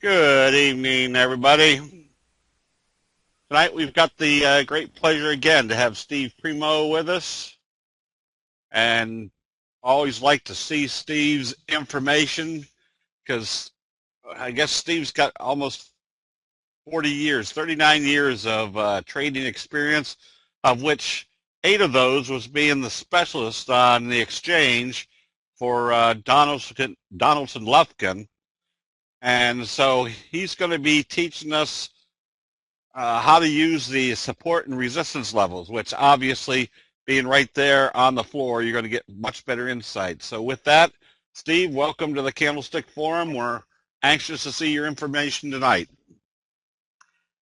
Good evening, everybody. Tonight we've got the great pleasure again to have Steve Primo with us, and always like to see Steve's information because I guess Steve's got almost 40 years, 39 years of trading experience, of which 8 of those was being the specialist on the exchange for Donaldson Lufkin. And so he's going to be teaching us how to use the support and resistance levels, which obviously being right there on the floor, you're going to get much better insight. So with that, Steve, welcome to the Candlestick Forum. We're anxious to see your information tonight.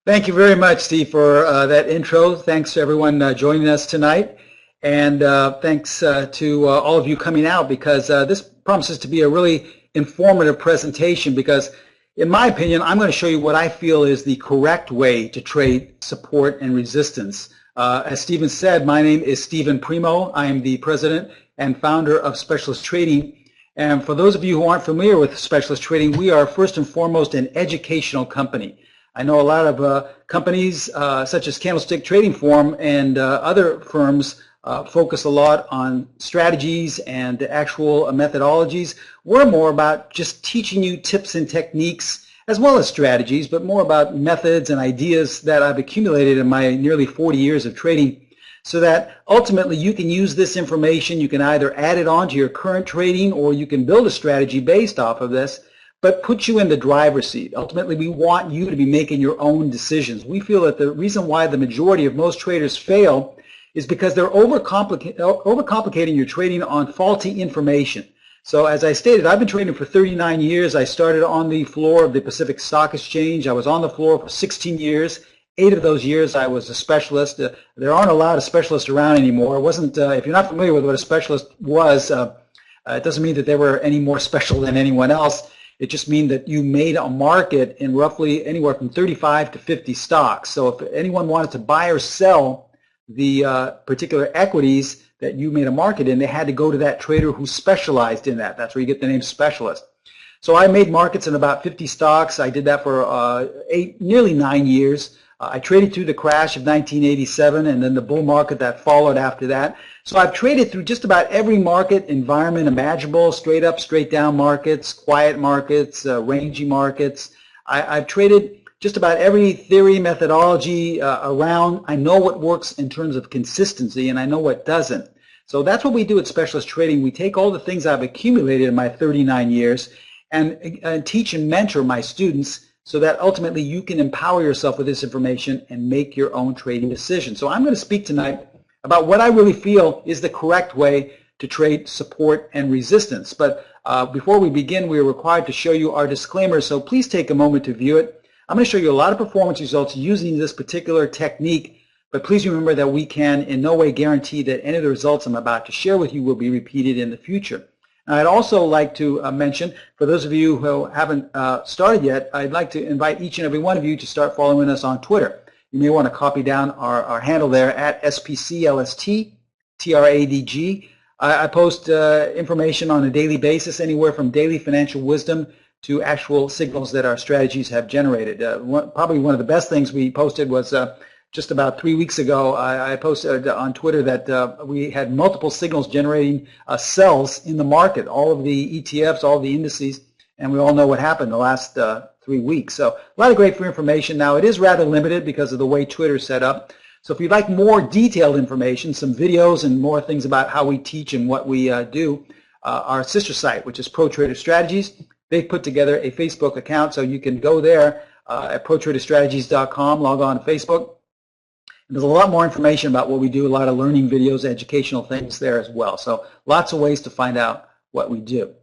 Thank you very much, Steve, for that intro. Thanks to everyone joining us tonight. And thanks to all of you coming out, because this promises to be a really informative presentation, because in my opinion, I'm going to show you what I feel is the correct way to trade support and resistance. As Stephen said, my name is Stephen Primo. I am the president and founder of Specialist Trading. And for those of you who aren't familiar with Specialist Trading, we are first and foremost an educational company. I know a lot of companies such as Candlestick Trading Forum and other firms focus a lot on strategies and the actual methodologies. We're more about just teaching you tips and techniques as well as strategies, but more about methods and ideas that I've accumulated in my nearly 40 years of trading, so that ultimately you can use this information. You can either add it on to your current trading, or you can build a strategy based off of this, but put you in the driver's seat. Ultimately, we want you to be making your own decisions. We feel that the reason why the majority of most traders fail is because they're overcomplicating your trading on faulty information. So as I stated, I've been trading for 39 years. I started on the floor of the Pacific Stock Exchange. I was on the floor for 16 years. 8 of those years I was a specialist. There aren't a lot of specialists around anymore. It wasn't, if you're not familiar with what a specialist was, it doesn't mean that they were any more special than anyone else. It just means that you made a market in roughly anywhere from 35 to 50 stocks. So if anyone wanted to buy or sell the particular equities that you made a market in, they had to go to that trader who specialized in that. That's where you get the name specialist. So I made markets in about 50 stocks. I did that for nearly 9 years. I traded through the crash of 1987 and then the bull market that followed after that. So I've traded through just about every market environment imaginable: straight up, straight down markets, quiet markets, rangy markets. I've traded just about every theory, methodology around. I know what works in terms of consistency, and I know what doesn't. So that's what we do at Specialist Trading. We take all the things I've accumulated in my 39 years and teach and mentor my students, so that ultimately you can empower yourself with this information and make your own trading decisions. So I'm going to speak tonight about what I really feel is the correct way to trade support and resistance. But before we begin, we are required to show you our disclaimer, so please take a moment to view it. I'm going to show you a lot of performance results using this particular technique, but please remember that we can in no way guarantee that any of the results I'm about to share with you will be repeated in the future. And I'd also like to mention, for those of you who haven't started yet, I'd like to invite each and every one of you to start following us on Twitter. You may want to copy down our handle there at SPCLST_TRADG. I post information on a daily basis, anywhere from daily financial wisdom to actual signals that our strategies have generated. Probably one of the best things we posted was just about 3 weeks ago. I posted on Twitter that we had multiple signals generating sells in the market, all of the ETFs, all the indices, and we all know what happened the last 3 weeks. So a lot of great free information. Now, it is rather limited because of the way Twitter is set up. So if you'd like more detailed information, some videos and more things about how we teach and what we do, our sister site, which is Pro Trader Strategies, they've put together a Facebook account, so you can go there at protraderstrategies.com, log on to Facebook. And there's a lot more information about what we do, a lot of learning videos, educational things there as well. So lots of ways to find out what we do.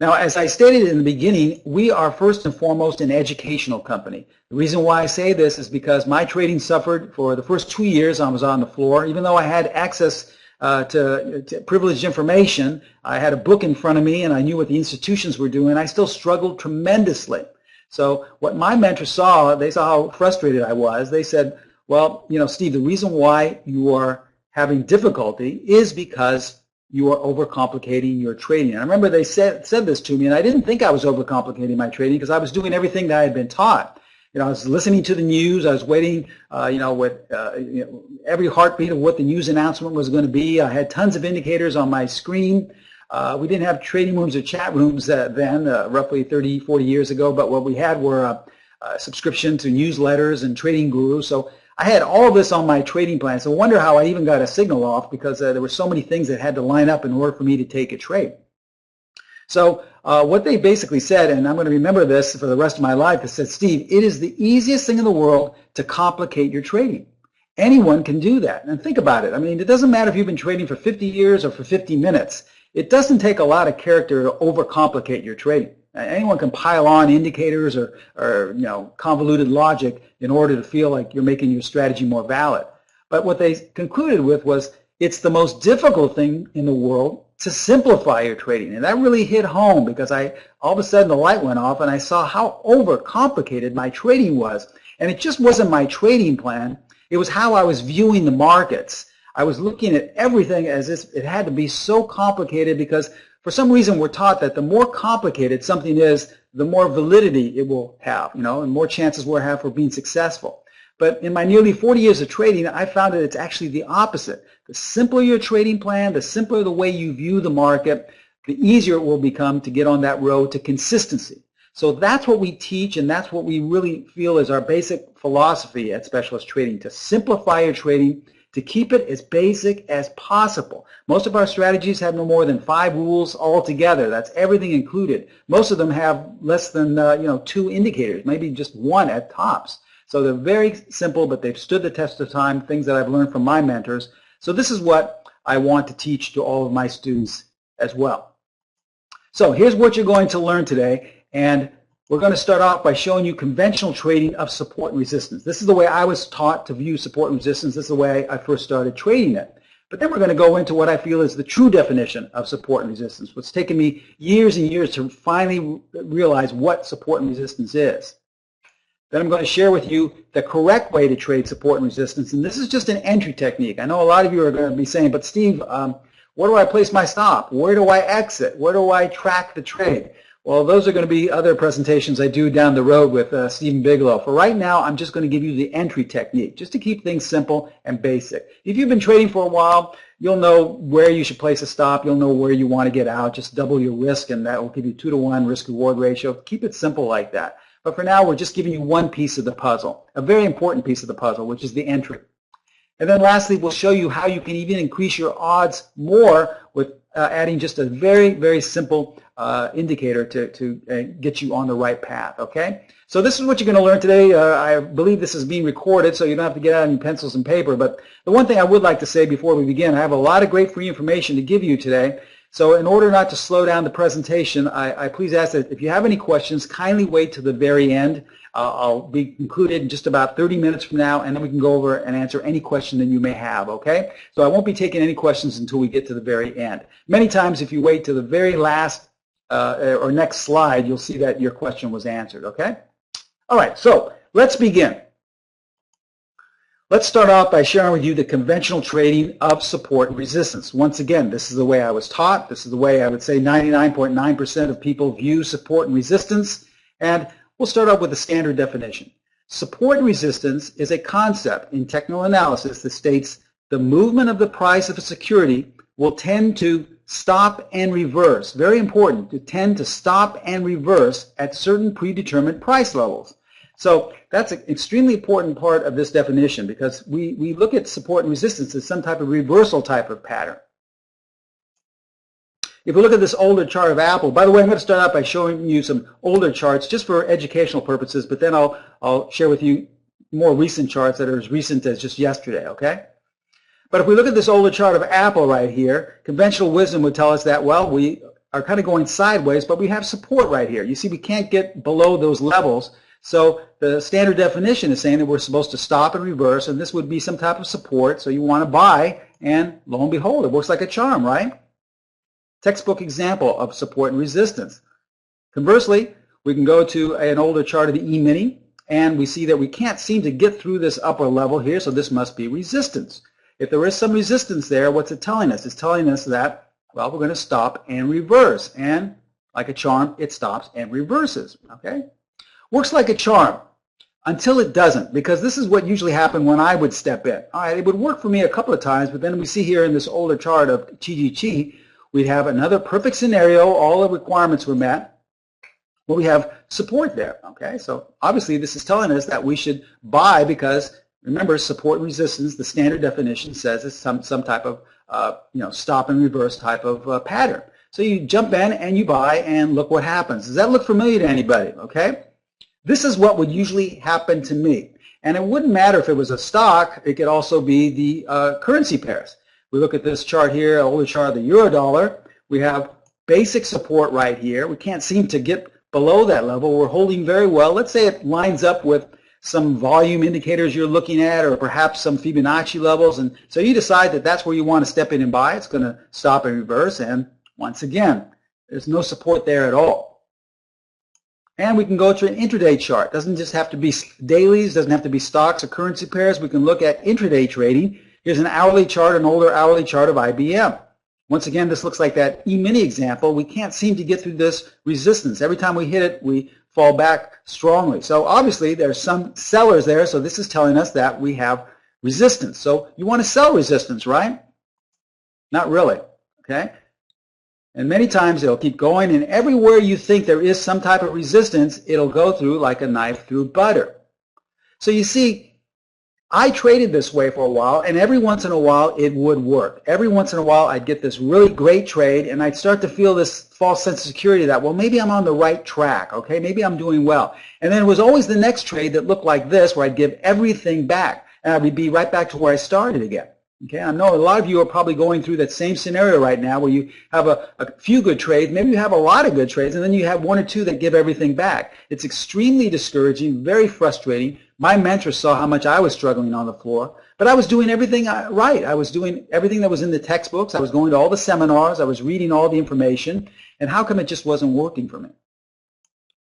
Now, as I stated in the beginning, we are first and foremost an educational company. The reason why I say this is because my trading suffered for the first 2 years I was on the floor. Even though I had access to privileged information, I had a book in front of me and I knew what the institutions were doing, I still struggled tremendously. So what my mentors saw, they saw how frustrated I was. They said, well, you know, Steve, the reason why you are having difficulty is because you are overcomplicating your trading. And I remember they said this to me, and I didn't think I was overcomplicating my trading because I was doing everything that I had been taught. I was listening to the news. I was waiting, with every heartbeat of what the news announcement was going to be. I had tons of indicators on my screen. We didn't have trading rooms or chat rooms then, roughly 30, 40 years ago, but what we had were a subscription to newsletters and trading gurus. So I had all of this on my trading plan. So I wonder how I even got a signal off because there were so many things that had to line up in order for me to take a trade. So what they basically said, and I'm going to remember this for the rest of my life, is said, Steve, it is the easiest thing in the world to complicate your trading. Anyone can do that. And think about it. I mean, it doesn't matter if you've been trading for 50 years or for 50 minutes. It doesn't take a lot of character to overcomplicate your trading. Anyone can pile on indicators or convoluted logic in order to feel like you're making your strategy more valid. But what they concluded with was it's the most difficult thing in the world to simplify your trading. And that really hit home because all of a sudden the light went off and I saw how overcomplicated my trading was. And it just wasn't my trading plan. It was how I was viewing the markets. I was looking at everything as if it had to be so complicated because for some reason we're taught that the more complicated something is, the more validity it will have, and more chances we'll have for being successful. But in my nearly 40 years of trading, I found that it's actually the opposite. The simpler your trading plan, the simpler the way you view the market, the easier it will become to get on that road to consistency. So that's what we teach, and that's what we really feel is our basic philosophy at Specialist Trading, to simplify your trading, to keep it as basic as possible. Most of our strategies have no more than 5 rules altogether. That's everything included. Most of them have less than 2 indicators, maybe just 1 at tops. So they're very simple, but they've stood the test of time, things that I've learned from my mentors. So this is what I want to teach to all of my students as well. So here's what you're going to learn today, and we're going to start off by showing you conventional trading of support and resistance. This is the way I was taught to view support and resistance. This is the way I first started trading it. But then we're going to go into what I feel is the true definition of support and resistance. It's taken me years and years to finally realize what support and resistance is. Then I'm going to share with you the correct way to trade support and resistance. And this is just an entry technique. I know a lot of you are going to be saying, but Steve, where do I place my stop? Where do I exit? Where do I track the trade? Well, those are going to be other presentations I do down the road with Stephen Bigelow. For right now, I'm just going to give you the entry technique, just to keep things simple and basic. If you've been trading for a while, you'll know where you should place a stop. You'll know where you want to get out. Just double your risk, and that will give you 2-to-1 risk-reward ratio. Keep it simple like that. But for now, we're just giving you one piece of the puzzle, a very important piece of the puzzle, which is the entry. And then lastly, we'll show you how you can even increase your odds more with adding just a very, very simple indicator to get you on the right path, okay? So this is what you're going to learn today. I believe this is being recorded, so you don't have to get out any pencils and paper. But the one thing I would like to say before we begin, I have a lot of great free information to give you today. So in order not to slow down the presentation, I please ask that if you have any questions, kindly wait to the very end. I'll be included in just about 30 minutes from now, and then we can go over and answer any question that you may have, okay? So I won't be taking any questions until we get to the very end. Many times if you wait to the very last or next slide, you'll see that your question was answered, okay? All right, so let's begin. Let's start off by sharing with you the conventional trading of support and resistance. Once again, this is the way I was taught. This is the way I would say 99.9% of people view support and resistance. And we'll start off with the standard definition. Support and resistance is a concept in technical analysis that states the movement of the price of a security will tend to stop and reverse. Very important, to tend to stop and reverse at certain predetermined price levels. So that's an extremely important part of this definition because we look at support and resistance as some type of reversal type of pattern. If we look at this older chart of Apple, by the way, I'm going to start out by showing you some older charts just for educational purposes, but then I'll share with you more recent charts that are as recent as just yesterday, okay? But if we look at this older chart of Apple right here, conventional wisdom would tell us that, well, we are kind of going sideways, but we have support right here. You see, we can't get below those levels. So the standard definition is saying that we're supposed to stop and reverse, and this would be some type of support, so you want to buy, and lo and behold, it works like a charm, right? Textbook example of support and resistance. Conversely, we can go to an older chart of the E-mini, and we see that we can't seem to get through this upper level here, so this must be resistance. If there is some resistance there, what's it telling us? It's telling us that Well, we're going to stop and reverse. And like a charm, it stops and reverses. Okay? Works like a charm until it doesn't, because this is what usually happened when I would step in. All right, it would work for me a couple of times, but then we see here in this older chart of TGG, we'd have another perfect scenario, all the requirements were met, where we have support there. Okay, so obviously this is telling us that we should buy because, remember, support and resistance, the standard definition says it's some type of stop and reverse type of pattern. So you jump in and you buy, and look what happens. Does that look familiar to anybody? Okay. This is what would usually happen to me. And it wouldn't matter if it was a stock. It could also be the currency pairs. We look at this chart here, older chart of the euro dollar. We have basic support right here. We can't seem to get below that level. We're holding very well. Let's say it lines up with some volume indicators you're looking at, or perhaps some Fibonacci levels. And so you decide that that's where you want to step in and buy. It's going to stop and reverse. And once again, there's no support there at all. And we can go to an intraday chart. It doesn't just have to be dailies, doesn't have to be stocks or currency pairs. We can look at intraday trading. Here's an hourly chart, an older hourly chart of IBM. Once again, this looks like that E-mini example. We can't seem to get through this resistance. Every time we hit it, we fall back strongly. So obviously, there's some sellers there, so this is telling us that we have resistance. So you want to sell resistance, right? Not really, okay? And many times it'll keep going, and everywhere you think there is some type of resistance, it'll go through like a knife through butter. So you see, I traded this way for a while, and every once in a while it would work. Every once in a while I'd get this really great trade, and I'd start to feel this false sense of security that, well, maybe I'm on the right track, okay? Maybe I'm doing well. And then it was always the next trade that looked like this, where I'd give everything back, and I would be right back to where I started again. Okay, I know a lot of you are probably going through that same scenario right now where you have a few good trades, maybe you have a lot of good trades, and then you have one or two that give everything back. It's extremely discouraging, very frustrating. My mentor saw how much I was struggling on the floor, but I was doing everything right. I was doing everything that was in the textbooks. I was going to all the seminars. I was reading all the information, and how come it just wasn't working for me?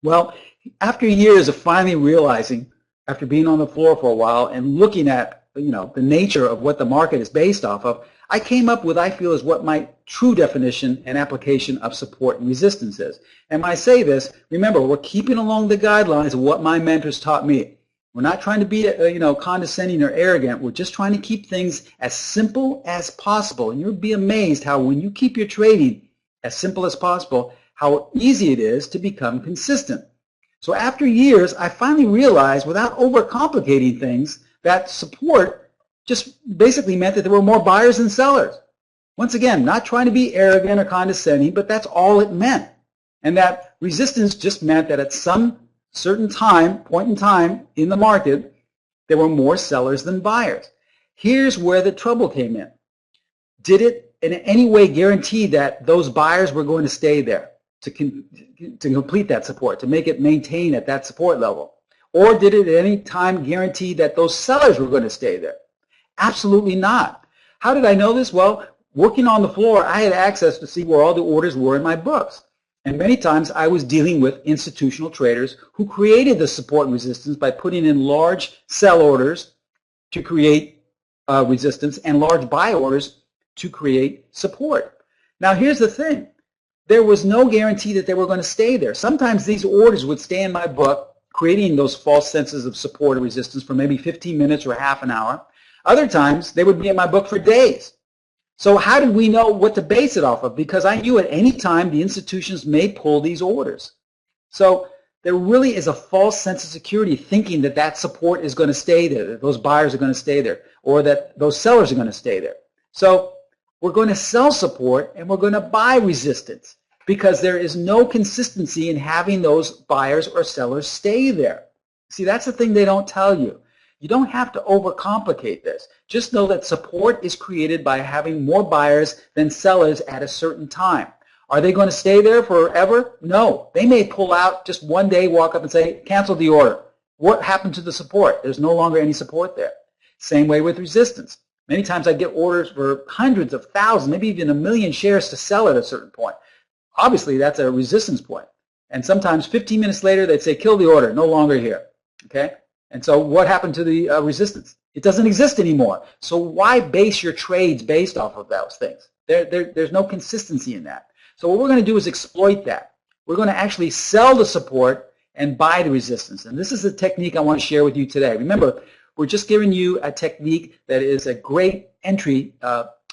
Well, after years of finally realizing, after being on the floor for a while and looking at the nature of what the market is based off of, I came up with, I feel, is what my true definition and application of support and resistance is. And when I say this, remember, we're keeping along the guidelines of what my mentors taught me. We're not trying to be, condescending or arrogant. We're just trying to keep things as simple as possible. And you'll be amazed how when you keep your trading as simple as possible, how easy it is to become consistent. So after years, I finally realized, without overcomplicating things, that support just basically meant that there were more buyers than sellers. Once again, not trying to be arrogant or condescending, but that's all it meant. And that resistance just meant that at some certain point in time in the market, there were more sellers than buyers. Here's where the trouble came in. Did it in any way guarantee that those buyers were going to stay there to complete that support, to make it maintain at that support level? Or did it at any time guarantee that those sellers were going to stay there? Absolutely not. How did I know this? Well, working on the floor, I had access to see where all the orders were in my books. And many times I was dealing with institutional traders who created the support and resistance by putting in large sell orders to create resistance and large buy orders to create support. Now, here's the thing. There was no guarantee that they were going to stay there. Sometimes these orders would stay in my book, creating those false senses of support or resistance for maybe 15 minutes or half an hour. Other times, they would be in my book for days. So how did we know what to base it off of? Because I knew at any time the institutions may pull these orders. So there really is a false sense of security thinking that that support is going to stay there, that those buyers are going to stay there, or that those sellers are going to stay there. So we're going to sell support and we're going to buy resistance, because there is no consistency in having those buyers or sellers stay there. See, that's the thing they don't tell you. You don't have to overcomplicate this. Just know that support is created by having more buyers than sellers at a certain time. Are they going to stay there forever? No. They may pull out just one day, walk up and say, cancel the order. What happened to the support? There's no longer any support there. Same way with resistance. Many times I get orders for hundreds of thousands, maybe even 1 million shares to sell at a certain point. Obviously, that's a resistance point. And sometimes 15 minutes later, they'd say, kill the order, no longer here. Okay? And so what happened to the resistance? It doesn't exist anymore. So why base your trades based off of those things? There's no consistency in that. So what we're going to do is exploit that. We're going to actually sell the support and buy the resistance. And this is the technique I want to share with you today. Remember, we're just giving you a technique that is a great entry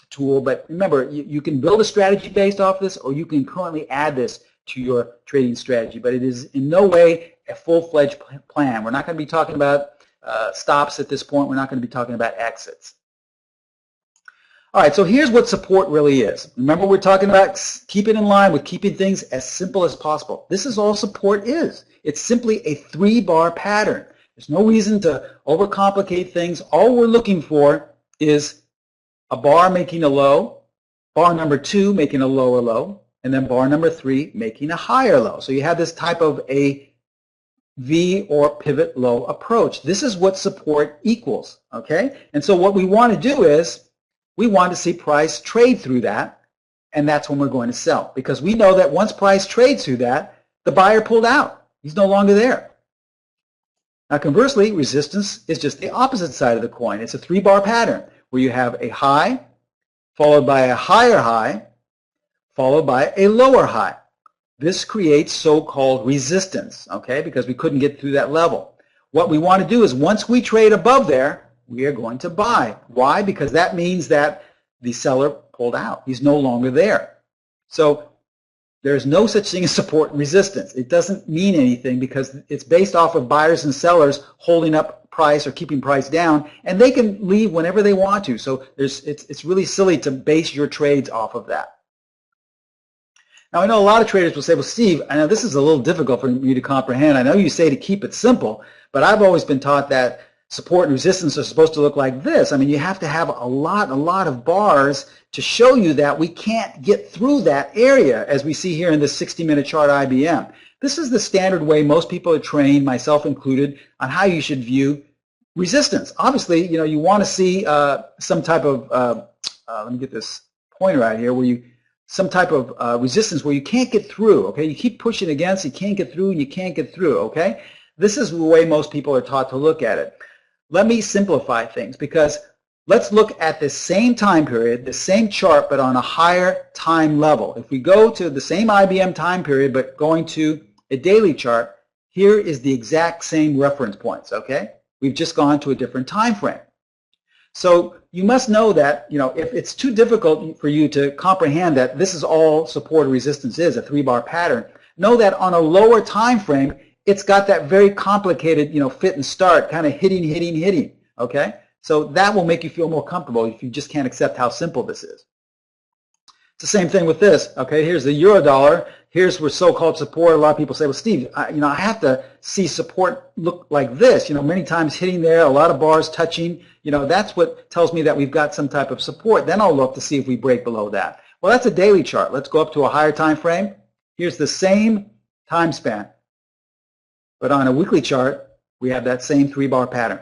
tool, but remember, you can build a strategy based off this, or you can currently add this to your trading strategy, but it is in no way a full-fledged plan. We're not going to be talking about stops at this point. We're not going to be talking about exits. All right, so here's what support really is. Remember, we're talking about keep it in line with keeping things as simple as possible. This is all support is. It's simply a 3-bar pattern. There's no reason to overcomplicate things. All we're looking for is a bar making a low, bar number 2 making a lower low, and then bar number 3 making a higher low. So you have this type of a V or pivot low approach. This is what support equals, okay? And so what we want to do is we want to see price trade through that, and that's when we're going to sell, because we know that once price trades through that, the buyer pulled out. He's no longer there. Now conversely, resistance is just the opposite side of the coin. It's a 3-bar pattern where you have a high followed by a higher high followed by a lower high. This creates so-called resistance, okay, because we couldn't get through that level. What we want to do is once we trade above there, we are going to buy. Why? Because that means that the seller pulled out. He's no longer there. So there's no such thing as support and resistance. It doesn't mean anything because it's based off of buyers and sellers holding up price or keeping price down, and they can leave whenever they want to. So it's really silly to base your trades off of that. Now, I know a lot of traders will say, well, Steve, I know this is a little difficult for me to comprehend. I know you say to keep it simple, but I've always been taught that support and resistance are supposed to look like this. I mean, you have to have a lot of bars to show you that we can't get through that area, as we see here in this 60-minute chart IBM. This is the standard way most people are trained, myself included, on how you should view resistance. Obviously, you know, you want to see some type of, let me get this pointer out here, where you some type of resistance where you can't get through, okay? You keep pushing against, you can't get through, and you can't get through, okay? This is the way most people are taught to look at it. Let me simplify things, because let's look at the same time period, the same chart, but on a higher time level. If we go to the same IBM time period, but going to a daily chart, here is the exact same reference points, okay? We've just gone to a different time frame. So you must know that, you know, if it's too difficult for you to comprehend that this is all support or resistance is, a 3-bar pattern, know that on a lower time frame, it's got that very complicated, you know, fit and start, kind of hitting, okay? So that will make you feel more comfortable if you just can't accept how simple this is. It's the same thing with this, okay? Here's the euro dollar. Here's where so-called support. A lot of people say, well, Steve, you know, I have to see support look like this, you know, many times hitting there, a lot of bars touching. You know, that's what tells me that we've got some type of support. Then I'll look to see if we break below that. Well, that's a daily chart. Let's go up to a higher time frame. Here's the same time span, but on a weekly chart, we have that same 3-bar pattern.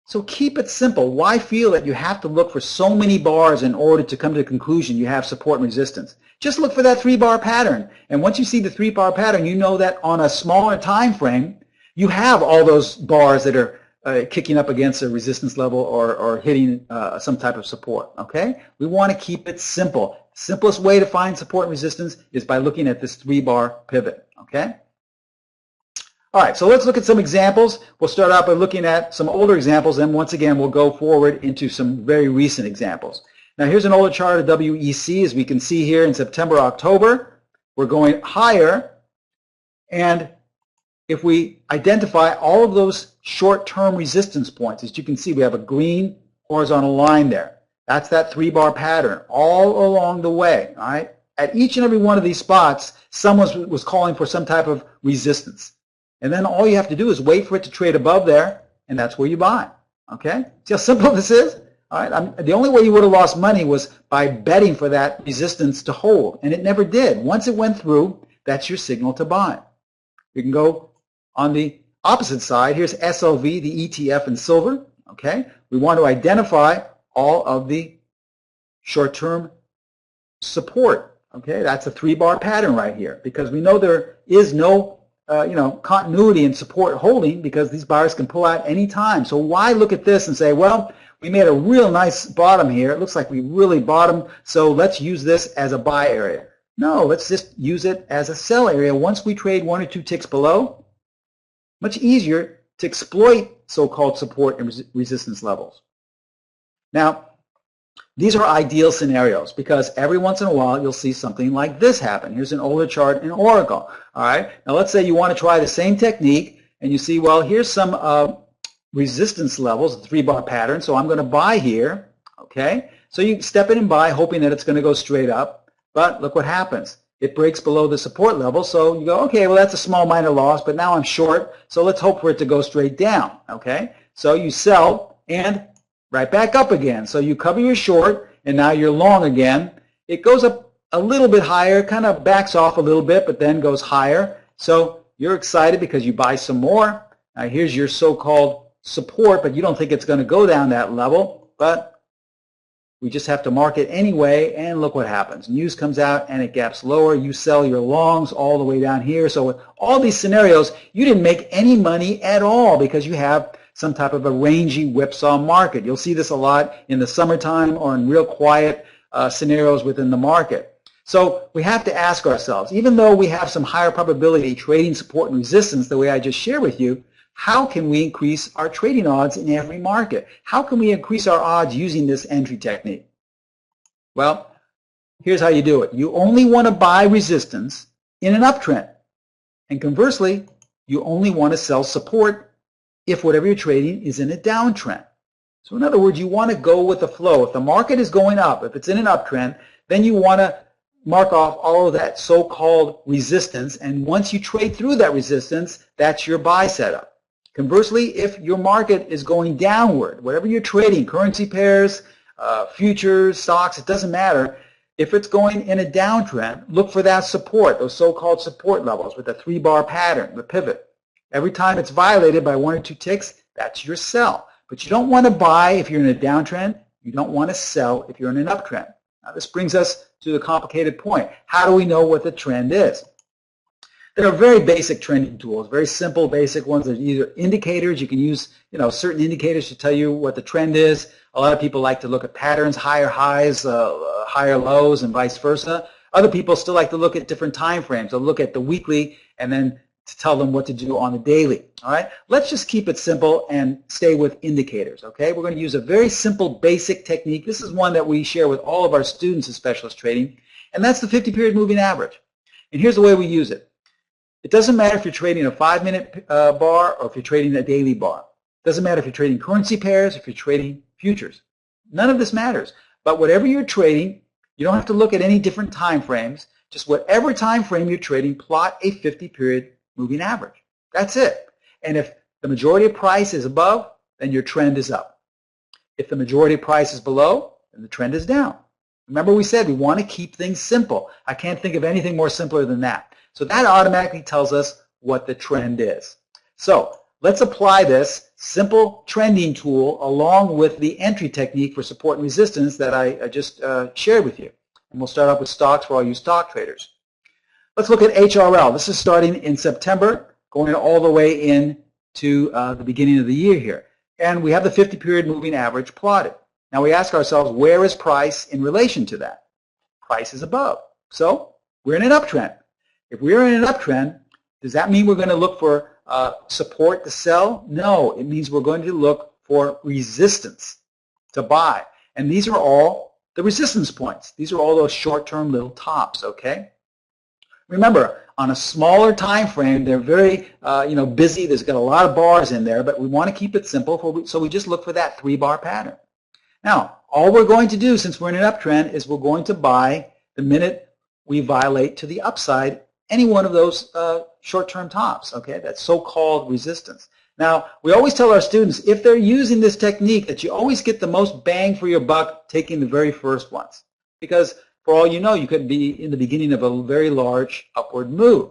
So keep it simple. Why feel that you have to look for so many bars in order to come to the conclusion you have support and resistance? Just look for that 3-bar pattern. And once you see the 3-bar pattern, you know that on a smaller time frame, you have all those bars that are kicking up against a resistance level or hitting some type of support, okay? We want to keep it simple. Simplest way to find support and resistance is by looking at this 3-bar pivot, okay? All right, so let's look at some examples. We'll start out by looking at some older examples, and once again, we'll go forward into some very recent examples. Now, here's an older chart of WEC. As we can see here in September, October, we're going higher, and if we identify all of those short-term resistance points, as you can see, we have a green horizontal line there. That's that 3-bar pattern all along the way, all right? At each and every one of these spots, someone was calling for some type of resistance. And then all you have to do is wait for it to trade above there, and that's where you buy, okay? See how simple this is? All right, the only way you would have lost money was by betting for that resistance to hold, and it never did. Once it went through, that's your signal to buy. We can go on the opposite side. Here's SLV, the ETF in silver, okay? We want to identify all of the short-term support, okay? That's a 3-bar pattern right here, because we know there is no continuity and support holding because these buyers can pull out any time. So why look at this and say, well, we made a real nice bottom here. It looks like we really bottomed, so let's use this as a buy area. No, let's just use it as a sell area. Once we trade 1 or 2 ticks below, much easier to exploit so-called support and resistance levels. Now, these are ideal scenarios because every once in a while you'll see something like this happen. Here's an older chart in Oracle. All right. Now let's say you want to try the same technique and you see, well, here's some resistance levels, the 3-bar pattern. So I'm going to buy here. Okay. So you step in and buy, hoping that it's going to go straight up. But look what happens. It breaks below the support level. So you go, okay, well, that's a small minor loss, but now I'm short. So let's hope for it to go straight down. Okay. So you sell and right back up again. So you cover your short, and now you're long again. It goes up a little bit higher, kind of backs off a little bit, but then goes higher. So you're excited because you buy some more. Now here's your so-called support, but you don't think it's going to go down that level. But we just have to mark it anyway, and look what happens. News comes out, and it gaps lower. You sell your longs all the way down here. So with all these scenarios, you didn't make any money at all because you have some type of a rangy whipsaw market. You'll see this a lot in the summertime or in real quiet scenarios within the market. So we have to ask ourselves, even though we have some higher probability trading support and resistance the way I just shared with you, how can we increase our trading odds in every market? How can we increase our odds using this entry technique? Well, here's how you do it. You only want to buy resistance in an uptrend. And conversely, you only want to sell support if whatever you're trading is in a downtrend. So in other words, you want to go with the flow. If the market is going up, if it's in an uptrend, then you want to mark off all of that so-called resistance. And once you trade through that resistance, that's your buy setup. Conversely, if your market is going downward, whatever you're trading, currency pairs, futures, stocks, it doesn't matter. If it's going in a downtrend, look for that support, those so-called support levels with the 3-bar pattern, the pivot. Every time it's violated by 1 or 2 ticks, that's your sell. But you don't want to buy if you're in a downtrend. You don't want to sell if you're in an uptrend. Now, this brings us to the complicated point. How do we know what the trend is? There are very basic trending tools, very simple, basic ones. There's either indicators. You can use certain indicators to tell you what the trend is. A lot of people like to look at patterns, higher highs, higher lows, and vice versa. Other people still like to look at different time frames. They'll look at the weekly and then to tell them what to do on the daily. All right, let's just keep it simple and stay with indicators. Okay, we're going to use a very simple basic technique. This is one that we share with all of our students in specialist trading, and that's the 50-period moving average. And here's the way we use it. It doesn't matter if you're trading a 5-minute bar or if you're trading a daily bar. It doesn't matter if you're trading currency pairs, if you're trading futures. None of this matters. But whatever you're trading, you don't have to look at any different time frames. Just whatever time frame you're trading, plot a 50-period moving average. That's it. And if the majority of price is above, then your trend is up. If the majority of price is below, then the trend is down. Remember we said we want to keep things simple. I can't think of anything more simpler than that. So that automatically tells us what the trend is. So let's apply this simple trending tool along with the entry technique for support and resistance that I just shared with you. And we'll start off with stocks for all you stock traders. Let's look at HRL. This is starting in September, going all the way into the beginning of the year here. And we have the 50-period moving average plotted. Now we ask ourselves, where is price in relation to that? Price is above. So we're in an uptrend. If we're in an uptrend, does that mean we're going to look for support to sell? No, it means we're going to look for resistance to buy. And these are all the resistance points. These are all those short-term little tops, okay? Remember, on a smaller time frame, they're very busy. There's got a lot of bars in there, but we want to keep it simple, so we just look for that 3-bar pattern. Now, all we're going to do, since we're in an uptrend, is we're going to buy the minute we violate to the upside any one of those short-term tops, okay? That's so-called resistance. Now, we always tell our students, if they're using this technique, that you always get the most bang for your buck taking the very first ones. Because for all you know, you could be in the beginning of a very large upward move.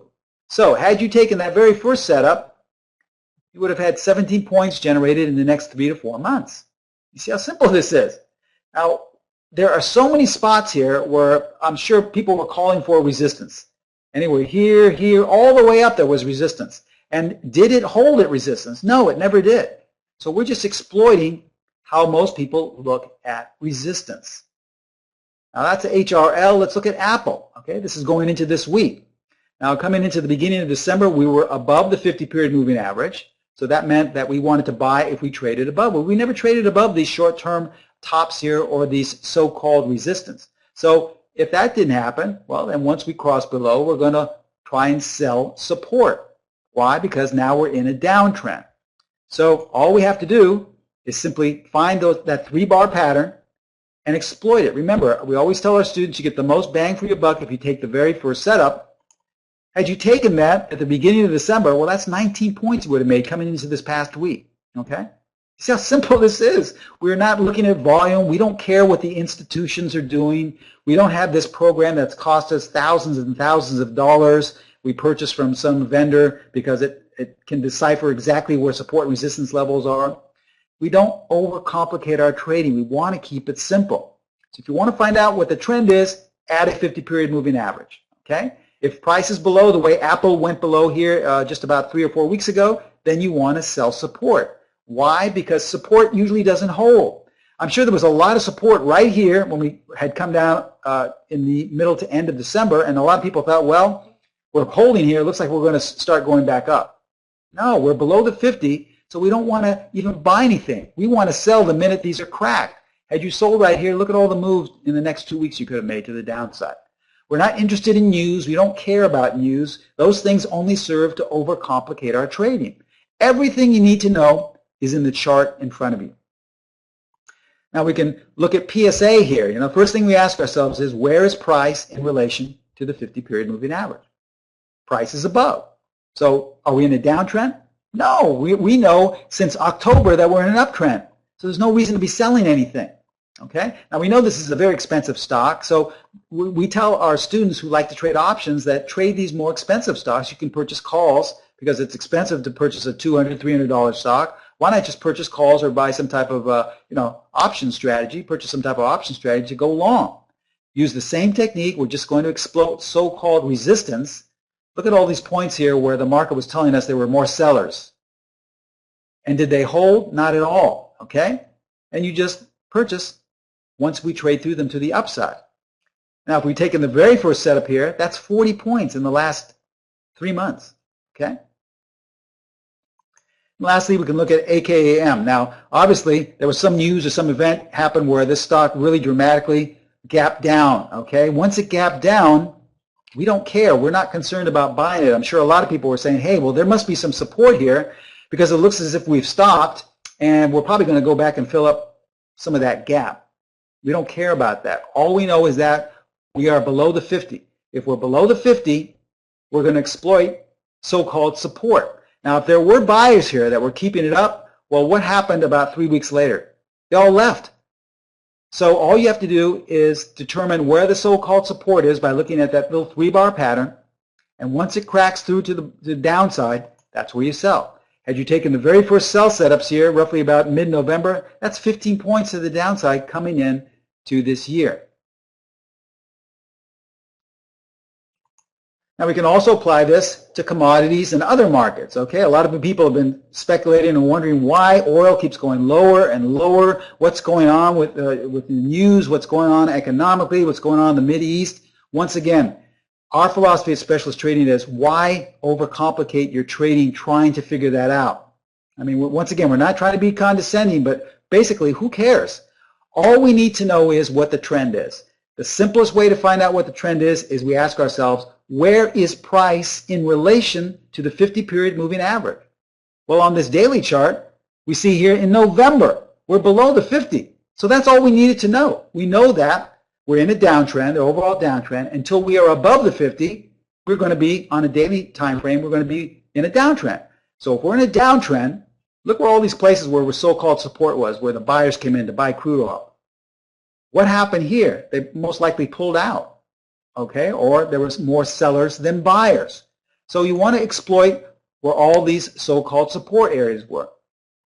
So had you taken that very first setup, you would have had 17 points generated in the next 3 to 4 months. You see how simple this is? Now, there are so many spots here where I'm sure people were calling for resistance. Anywhere here, here, all the way up there was resistance. And did it hold at resistance? No, it never did. So we're just exploiting how most people look at resistance. Now that's HRL. Let's look at Apple. Okay, this is going into this week. Now coming into the beginning of December, we were above the 50-period moving average. So that meant that we wanted to buy if we traded above. Well, we never traded above these short-term tops here or these so-called resistance. So if that didn't happen, well, then once we cross below, we're going to try and sell support. Why? Because now we're in a downtrend. So all we have to do is simply find that 3-bar pattern and exploit it. Remember, we always tell our students you get the most bang for your buck if you take the very first setup. Had you taken that at the beginning of December, well, that's 19 points you would have made coming into this past week. Okay? See how simple this is. We're not looking at volume. We don't care what the institutions are doing. We don't have this program that's cost us thousands and thousands of dollars. We purchase from some vendor because it can decipher exactly where support and resistance levels are. We don't overcomplicate our trading. We want to keep it simple. So if you want to find out what the trend is, add a 50-period moving average. Okay? If price is below the way Apple went below here just about 3 or 4 weeks ago, then you want to sell support. Why? Because support usually doesn't hold. I'm sure there was a lot of support right here when we had come down in the middle to end of December, and a lot of people thought, well, we're holding here. It looks like we're going to start going back up. No, we're below the 50, so we don't want to even buy anything. We want to sell the minute these are cracked. Had you sold right here, look at all the moves in the next 2 weeks you could have made to the downside. We're not interested in news. We don't care about news. Those things only serve to overcomplicate our trading. Everything you need to know is in the chart in front of you. Now we can look at PSA here. You know, first thing we ask ourselves is, where is price in relation to the 50-period moving average? Price is above. So are we in a downtrend? No, we know since October that we're in an uptrend. So there's no reason to be selling anything. Okay? Now we know this is a very expensive stock, so we tell our students who like to trade options that trade these more expensive stocks. You can purchase calls because it's expensive to purchase a $200, $300 stock. Why not just purchase calls or buy some type of option strategy, purchase some type of option strategy to go long. Use the same technique. We're just going to exploit so-called resistance. Look at all these points here where the market was telling us there were more sellers. And did they hold? Not at all. Okay? And you just purchase once we trade through them to the upside. Now, if we've taken the very first setup here, that's 40 points in the last 3 months. Okay? And lastly, we can look at AKAM. Now, obviously, there was some news or some event happened where this stock really dramatically gapped down. Okay? Once it gapped down, we don't care. We're not concerned about buying it. I'm sure a lot of people were saying, hey, well, there must be some support here because it looks as if we've stopped and we're probably going to go back and fill up some of that gap. We don't care about that. All we know is that we are below the 50. If we're below the 50, we're going to exploit so-called support. Now, if there were buyers here that were keeping it up, well, what happened about 3 weeks later? They all left. So all you have to do is determine where the so-called support is by looking at that little 3-bar pattern. And once it cracks through to the downside, that's where you sell. Had you taken the very first sell setups here, roughly about mid-November, that's 15 points to the downside coming in to this year. Now we can also apply this to commodities and other markets. Okay, a lot of people have been speculating and wondering why oil keeps going lower and lower. What's going on with the news? What's going on economically? What's going on in the Mideast? Once again, our philosophy at Specialist Trading is, why overcomplicate your trading trying to figure that out? I mean, once again, we're not trying to be condescending, but basically, who cares? All we need to know is what the trend is. The simplest way to find out what the trend is we ask ourselves, where is price in relation to the 50-period moving average? Well, on this daily chart, we see here in November, we're below the 50. So that's all we needed to know. We know that we're in a downtrend, an overall downtrend. Until we are above the 50, we're going to be, on a daily time frame, we're going to be in a downtrend. So if we're in a downtrend, look where all these places where so-called support was, where the buyers came in to buy crude oil. What happened here? They most likely pulled out, okay? Or there was more sellers than buyers. So you want to exploit where all these so-called support areas were.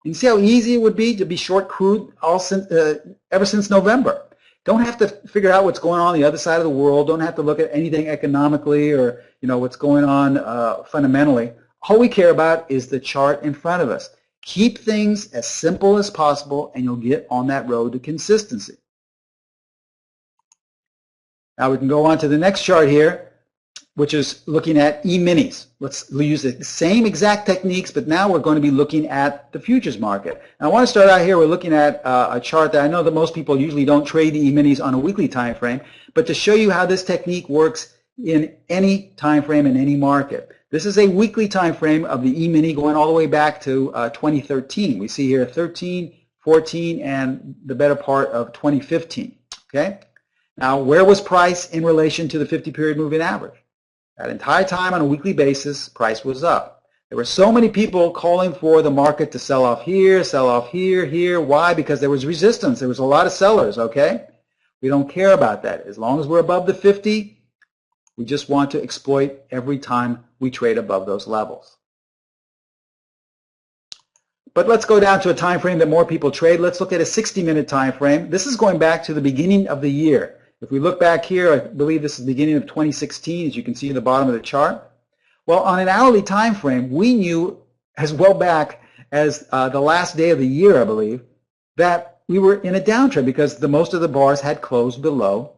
You can see how easy it would be to be short crude ever since November. Don't have to figure out what's going on the other side of the world. Don't have to look at anything economically or what's going on fundamentally. All we care about is the chart in front of us. Keep things as simple as possible, and you'll get on that road to consistency. Now we can go on to the next chart here, which is looking at E-minis. Let's use the same exact techniques, but now we're going to be looking at the futures market. And I want to start out here. We're looking at a chart that I know that most people usually don't trade the E-minis on a weekly time frame, but to show you how this technique works in any time frame in any market. This is a weekly time frame of the E-mini going all the way back to 2013. We see here 13, 14, and the better part of 2015. Okay. Now, where was price in relation to the 50-period moving average? That entire time on a weekly basis, price was up. There were so many people calling for the market to sell off here, here. Why? Because there was resistance. There was a lot of sellers, okay? We don't care about that. As long as we're above the 50, we just want to exploit every time we trade above those levels. But let's go down to a time frame that more people trade. Let's look at a 60-minute time frame. This is going back to the beginning of the year. If we look back here, I believe this is the beginning of 2016, as you can see at the bottom of the chart. Well, on an hourly time frame, we knew as well back as the last day of the year, I believe, that we were in a downtrend because most of the bars had closed below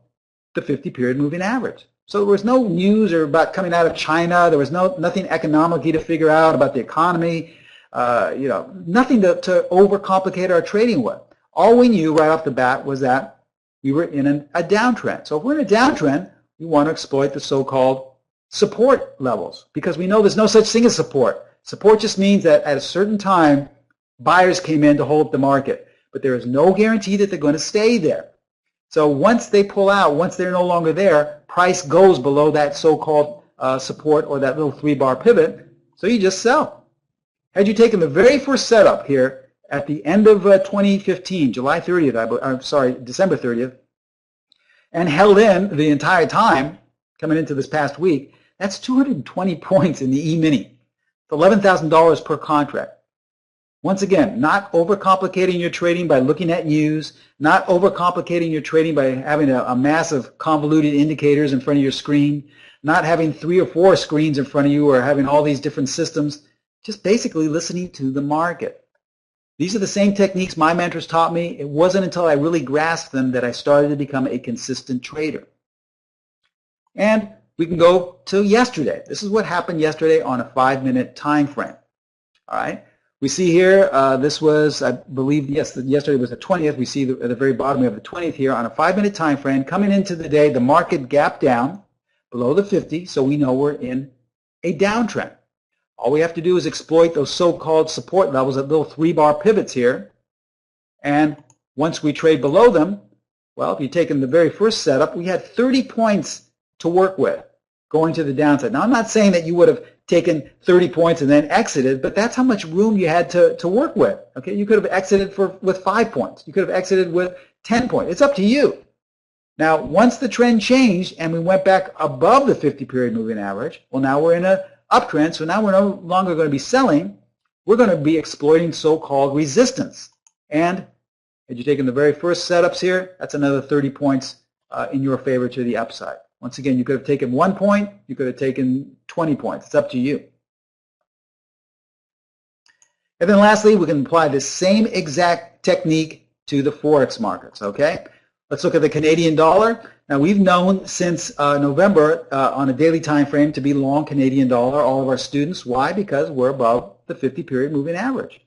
the 50-period moving average. So there was no news about coming out of China. There was nothing economically to figure out about the economy. Nothing to overcomplicate our trading with. All we knew right off the bat was that we were in a downtrend. So if we're in a downtrend, we want to exploit the so-called support levels because we know there's no such thing as support. Support just means that at a certain time, buyers came in to hold the market, but there is no guarantee that they're going to stay there. So once they pull out, once they're no longer there, price goes below that so-called support or that little 3-bar pivot, so you just sell. Had you taken the very first setup here at the end of 2015, July 30th, December 30th, and held in the entire time coming into this past week, that's 220 points in the E-mini. It's $11,000 per contract. Once again, not overcomplicating your trading by looking at news, not overcomplicating your trading by having a mass of convoluted indicators in front of your screen, not having 3 or 4 screens in front of you or having all these different systems, just basically listening to the market. These are the same techniques my mentors taught me. It wasn't until I really grasped them that I started to become a consistent trader. And we can go to yesterday. This is what happened yesterday on a 5-minute time frame. All right. We see here, this was, I believe, yes, yesterday was the 20th. We see at the very bottom, we have the 20th here on a 5-minute time frame. Coming into the day, the market gapped down below the 50, so we know we're in a downtrend. All we have to do is exploit those so-called support levels, that little 3-bar pivots here. And once we trade below them, well, if you've taken the very first setup, we had 30 points to work with going to the downside. Now, I'm not saying that you would have taken 30 points and then exited, but that's how much room you had to work with. Okay, you could have exited with 5 points. You could have exited with 10 points. It's up to you. Now, once the trend changed and we went back above the 50-period moving average, well, now we're in a uptrend, so now we're no longer going to be selling. We're going to be exploiting so-called resistance. And had you taken the very first setups here, that's another 30 points in your favor to the upside. Once again, you could have taken 1 point, you could have taken 20 points. It's up to you. And then lastly, we can apply the same exact technique to the Forex markets, okay? Let's look at the Canadian dollar. Now, we've known since November on a daily time frame to be long Canadian dollar, all of our students. Why? Because we're above the 50-period moving average.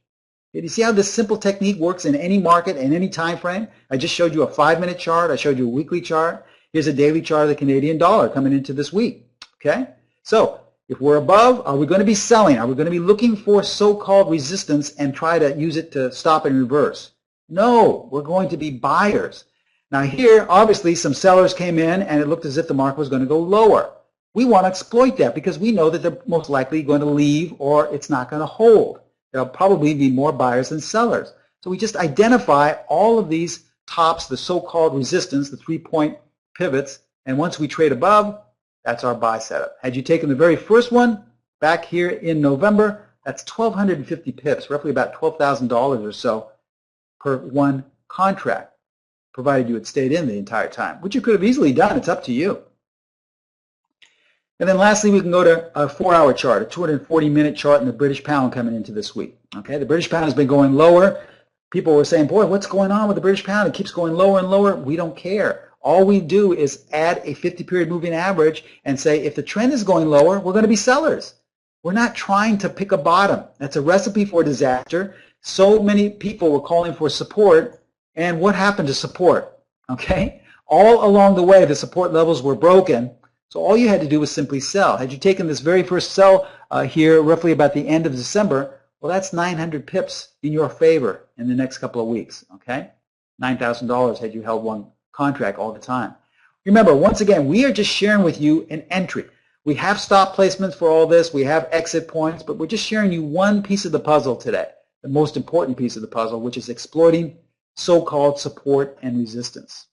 Okay, do you see how this simple technique works in any market and any time frame? I just showed you a 5-minute chart. I showed you a weekly chart. Here's a daily chart of the Canadian dollar coming into this week. Okay? So, if we're above, are we going to be selling? Are we going to be looking for so-called resistance and try to use it to stop and reverse? No, we're going to be buyers. Now here, obviously, some sellers came in and it looked as if the market was going to go lower. We want to exploit that because we know that they're most likely going to leave or it's not going to hold. There'll probably be more buyers than sellers. So we just identify all of these tops, the so-called resistance, the 3-point pivots, and once we trade above, that's our buy setup. Had you taken the very first one back here in November, that's 1,250 pips, roughly about $12,000 or so per one contract. provided you had stayed in the entire time, which you could have easily done. It's up to you. And then lastly, we can go to a 4-hour chart, a 240-minute chart in the British pound coming into this week. Okay, the British pound has been going lower. People were saying, boy, what's going on with the British pound? It keeps going lower and lower. We don't care. All we do is add a 50-period moving average and say, if the trend is going lower, we're going to be sellers. We're not trying to pick a bottom. That's a recipe for disaster. So many people were calling for support, and what happened to support? Okay, all along the way, the support levels were broken. So all you had to do was simply sell. Had you taken this very first sell here roughly about the end of December, well, that's 900 pips in your favor in the next couple of weeks, okay? $9,000 had you held one contract all the time. Remember, once again, we are just sharing with you an entry. We have stop placements for all this. We have exit points, but we're just sharing you one piece of the puzzle today, the most important piece of the puzzle, which is exploiting so-called support and resistance.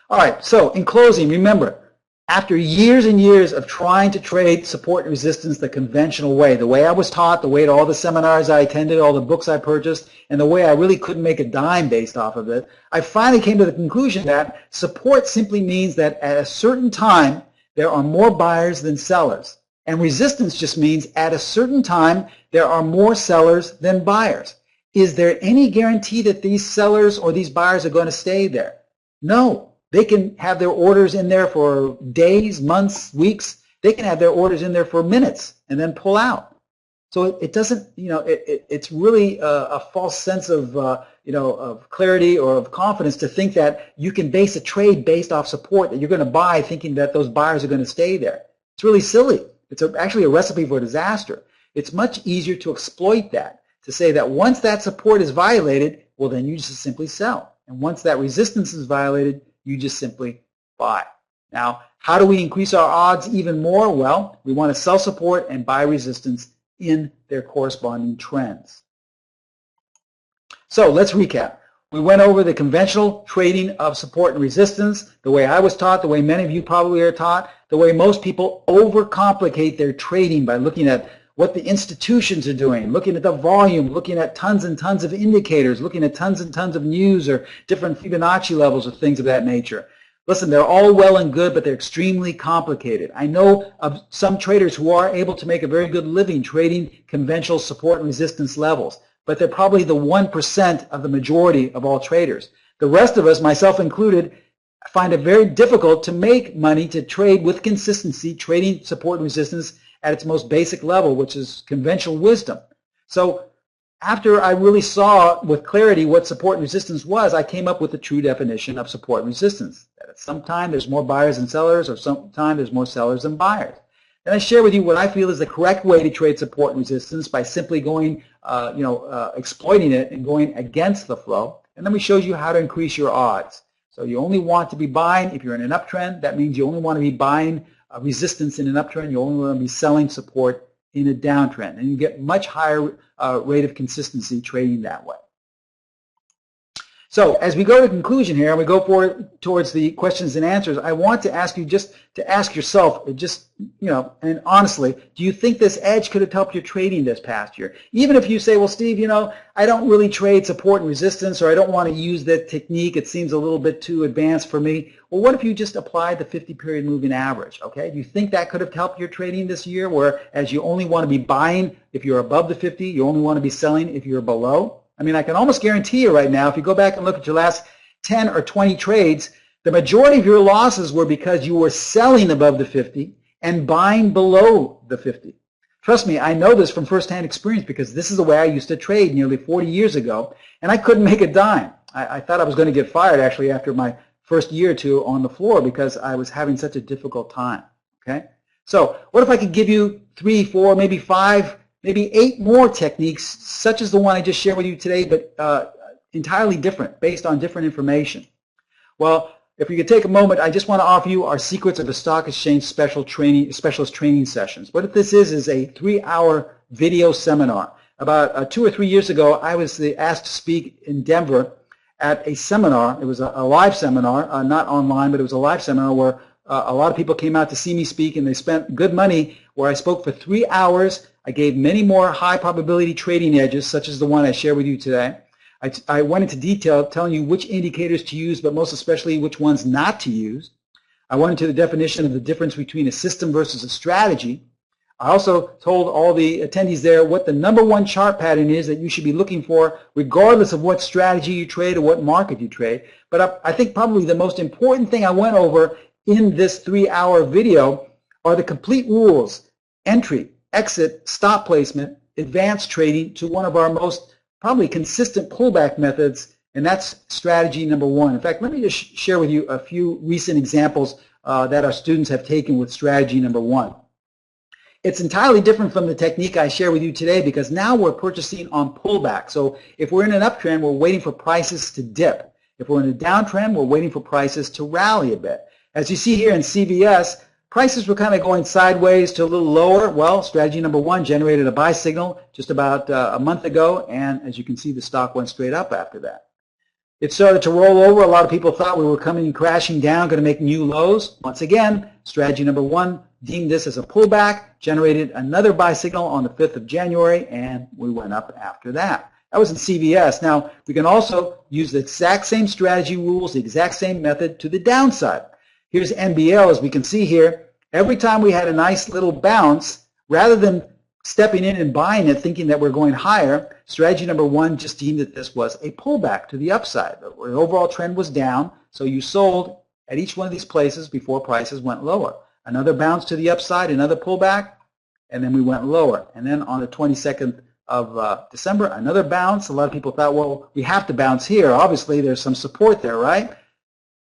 All right, so in closing, remember, after years and years of trying to trade support and resistance the conventional way, the way I was taught, the way all the seminars I attended, all the books I purchased, and the way I really couldn't make a dime based off of it, I finally came to the conclusion that support simply means that at a certain time, there are more buyers than sellers. And resistance just means at a certain time, there are more sellers than buyers. Is there any guarantee that these sellers or these buyers are going to stay there? No. They can have their orders in there for days, months, weeks. They can have their orders in there for minutes and then pull out. So it doesn't, it's really a false sense of, of clarity or of confidence to think that you can base a trade based off support that you're going to buy thinking that those buyers are going to stay there. It's really silly. It's actually a recipe for disaster. It's much easier to exploit that, to say that once that support is violated, well, then you just simply sell. And once that resistance is violated, you just simply buy. Now, how do we increase our odds even more? Well, we want to sell support and buy resistance in their corresponding trends. So let's recap. We went over the conventional trading of support and resistance, the way I was taught, the way many of you probably are taught, the way most people overcomplicate their trading by looking at what the institutions are doing, looking at the volume, looking at tons and tons of indicators, looking at tons and tons of news or different Fibonacci levels or things of that nature. Listen, they're all well and good, but they're extremely complicated. I know of some traders who are able to make a very good living trading conventional support and resistance levels, but they're probably the 1% of the majority of all traders. The rest of us, myself included, find it very difficult to make money to trade with consistency, trading support and resistance at its most basic level, which is conventional wisdom. So after I really saw with clarity what support and resistance was, I came up with the true definition of support and resistance. That at some time there's more buyers than sellers, or sometime there's more sellers than buyers. And I share with you what I feel is the correct way to trade support and resistance by simply going, exploiting it and going against the flow. And then we showed you how to increase your odds. So you only want to be buying if you're in an uptrend. That means you only want to be buying resistance in an uptrend. You only want to be selling support in a downtrend. And you get much higher rate of consistency trading that way. So as we go to conclusion here, and we go forward towards the questions and answers, I want to ask you just to ask yourself, and honestly, do you think this edge could have helped your trading this past year? Even if you say, well, Steve, I don't really trade support and resistance, or I don't want to use that technique. It seems a little bit too advanced for me. Well, what if you just applied the 50-period moving average? Okay, do you think that could have helped your trading this year, whereas you only want to be buying if you're above the 50, you only want to be selling if you're below? I mean, I can almost guarantee you right now, if you go back and look at your last 10 or 20 trades, the majority of your losses were because you were selling above the 50 and buying below the 50. Trust me, I know this from firsthand experience because this is the way I used to trade nearly 40 years ago, and I couldn't make a dime. I thought I was going to get fired actually after my first year or two on the floor because I was having such a difficult time. Okay? So what if I could give you 3, 4, maybe 5, maybe 8 more techniques, such as the one I just shared with you today, but entirely different, based on different information? Well, if we could take a moment, I just want to offer you our Secrets of the Stock Exchange Specialist Training Sessions. What this is a 3-hour video seminar. About 2 or 3 years ago, I was asked to speak in Denver at a seminar. It was a live seminar, not online, but it was a live seminar where a lot of people came out to see me speak, and they spent good money, where I spoke for 3 hours. I gave many more high probability trading edges, such as the one I share with you today. I went into detail telling you which indicators to use, but most especially which ones not to use. I went into the definition of the difference between a system versus a strategy. I also told all the attendees there what the #1 chart pattern is that you should be looking for regardless of what strategy you trade or what market you trade. But I think probably the most important thing I went over in this 3-hour video are the complete rules: entry, exit, stop placement, advanced trading, to one of our most probably consistent pullback methods, and that's strategy #1. In fact, let me just share with you a few recent examples that our students have taken with strategy #1. It's entirely different from the technique I share with you today because now we're purchasing on pullback. So if we're in an uptrend, we're waiting for prices to dip. If we're in a downtrend, we're waiting for prices to rally a bit. As you see here in CVS, prices were kind of going sideways to a little lower. Well, strategy #1 generated a buy signal just about a month ago, and as you can see, the stock went straight up after that. It started to roll over. A lot of people thought we were coming crashing down, going to make new lows. Once again, strategy #1 deemed this as a pullback, generated another buy signal on the 5th of January, and we went up after that. That was in CVS. Now, we can also use the exact same strategy rules, the exact same method to the downside. Here's NBL, as we can see here. Every time we had a nice little bounce, rather than stepping in and buying it thinking that we're going higher, strategy #1 just deemed that this was a pullback to the upside. The overall trend was down, so you sold at each one of these places before prices went lower. Another bounce to the upside, another pullback, and then we went lower. And then on the 22nd of December, another bounce. A lot of people thought, well, we have to bounce here. Obviously, there's some support there, right?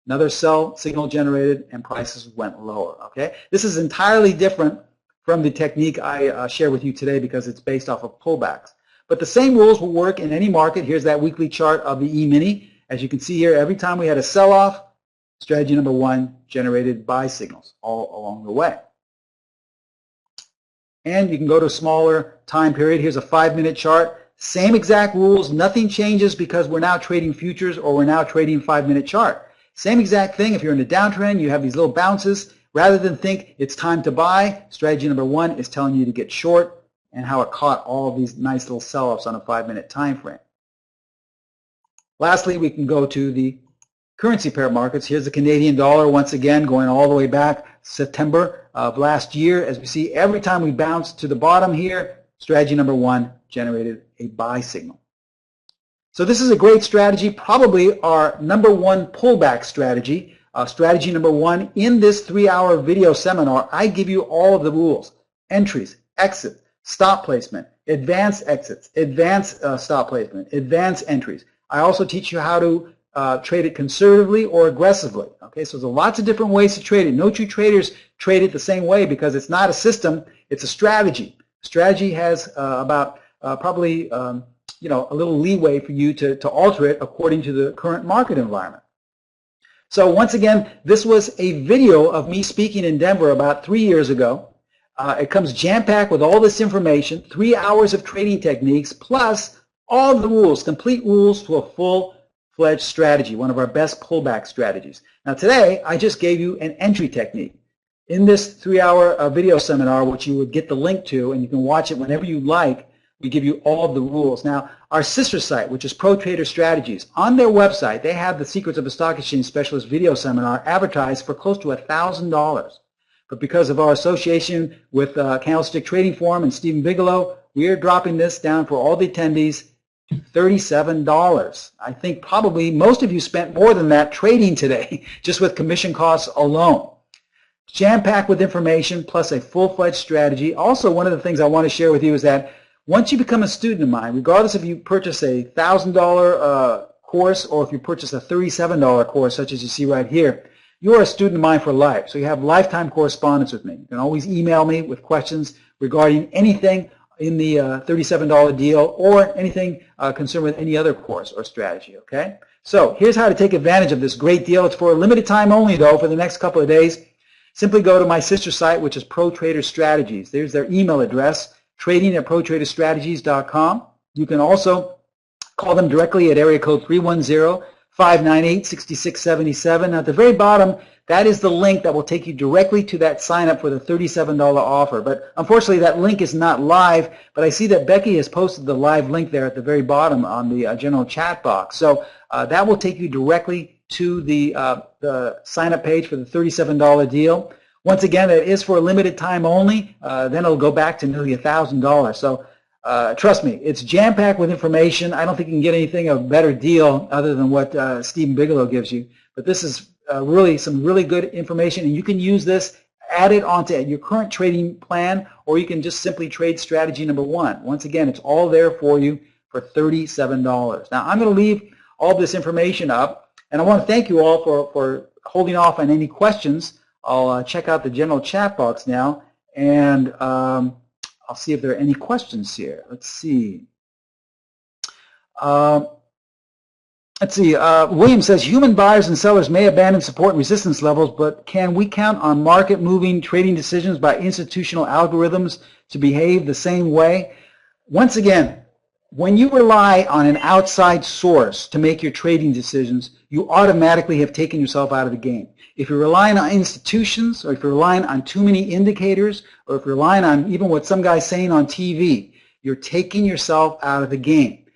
Another sell signal generated, and prices went lower. Okay, this is entirely different from the technique I share with you today because it's based off of pullbacks. But the same rules will work in any market. Here's that weekly chart of the E-mini. As you can see here, every time we had a sell-off, strategy #1 generated buy signals all along the way. And you can go to a smaller time period. Here's a 5-minute chart. Same exact rules. Nothing changes because we're now trading futures or we're now trading 5-minute chart. Same exact thing. If you're in a downtrend, you have these little bounces. Rather than think it's time to buy, strategy #1 is telling you to get short, and how it caught all of these nice little sell-offs on a 5-minute time frame. Lastly, we can go to the currency pair markets. Here's the Canadian dollar once again going all the way back September of last year. As we see, every time we bounce to the bottom here, strategy #1 generated a buy signal. So this is a great strategy, probably our #1 pullback strategy. Strategy #1 in this 3-hour video seminar, I give you all of the rules: entries, exit, stop placement, advanced exits, advanced stop placement, advanced entries. I also teach you how to trade it conservatively or aggressively. Okay, so there's lots of different ways to trade it. No two traders trade it the same way because it's not a system, it's a strategy. Strategy has about probably a little leeway for you to alter it according to the current market environment. So once again, this was a video of me speaking in Denver about 3 years ago. It comes jam-packed with all this information, 3 hours of trading techniques, plus all the rules, complete rules to a full-fledged strategy, one of our best pullback strategies. Now today, I just gave you an entry technique. In this 3-hour video seminar, which you would get the link to, and you can watch it whenever you like, we give you all of the rules. Now, our sister site, which is Pro Trader Strategies, on their website, they have the Secrets of a Stock Exchange Specialist video seminar advertised for close to $1,000. But because of our association with Candlestick Trading Forum and Stephen Bigelow, we are dropping this down for all the attendees to $37. I think probably most of you spent more than that trading today, just with commission costs alone. Jam-packed with information plus a full-fledged strategy. Also, one of the things I want to share with you is that once you become a student of mine, regardless if you purchase a $1,000 course or if you purchase a $37 course, such as you see right here, you are a student of mine for life. So you have lifetime correspondence with me. You can always email me with questions regarding anything in the $37 deal or anything concerned with any other course or strategy, okay? So here's how to take advantage of this great deal. It's for a limited time only, though, for the next couple of days. Simply go to my sister site, which is Pro Trader Strategies. There's their email address, trading@protraderstrategies.com. You can also call them directly at area code 310 598-6677. At the very bottom, that is the link that will take you directly to that sign up for the $37 offer. But unfortunately, that link is not live, but I see that Becky has posted the live link there at the very bottom on the general chat box. So that will take you directly to the sign up page for the $37 deal. Once again, it is for a limited time only. Then it'll go back to nearly $1,000. So trust me, it's jam-packed with information. I don't think you can get anything a better deal other than what Stephen Bigelow gives you. But this is really some really good information, and you can use this, add it onto your current trading plan, or you can just simply trade strategy number one. Once again, it's all there for you for $37. Now, I'm going to leave all this information up, and I want to thank you all for holding off on any questions. I'll check out the general chat box now, and I'll see if there are any questions here. Let's see. William says, human buyers and sellers may abandon support and resistance levels, but can we count on market-moving trading decisions by institutional algorithms to behave the same way? Once again, when you rely on an outside source to make your trading decisions, you automatically have taken yourself out of the game. If you're relying on institutions, or if you're relying on too many indicators, or if you're relying on even what some guy's saying on TV, you're taking yourself out of the game.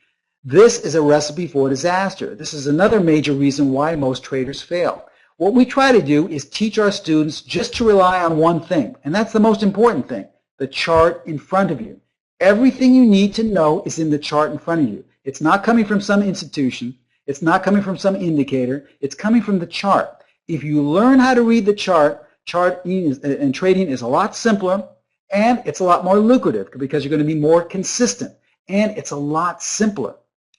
This is a recipe for disaster. This is another major reason why most traders fail. What we try to do is teach our students just to rely on one thing, and that's the most important thing, the chart in front of you. Everything you need to know is in the chart in front of you. It's not coming from some institution. It's not coming from some indicator. It's coming from the chart. If you learn how to read the chart, and trading is a lot simpler, and it's a lot more lucrative because you're going to be more consistent, and it's a lot simpler.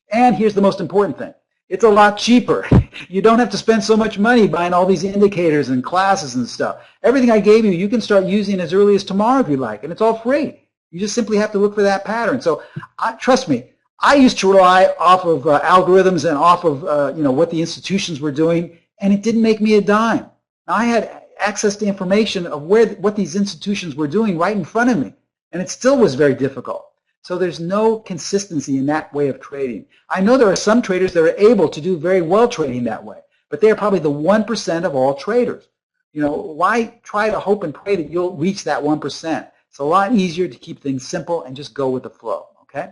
And here's the most important thing. It's a lot cheaper. You don't have to spend so much money buying all these indicators and classes and stuff. Everything I gave you, you can start using as early as tomorrow if you like, and it's all free. You just simply have to look for that pattern. So trust me, I used to rely off of algorithms and off of what the institutions were doing, and it didn't make me a dime. Now, I had access to information of what these institutions were doing right in front of me, and it still was very difficult. So there's no consistency in that way of trading. I know there are some traders that are able to do very well trading that way, but they are probably the 1% of all traders. Why try to hope and pray that you'll reach that 1%? It's a lot easier to keep things simple and just go with the flow, okay?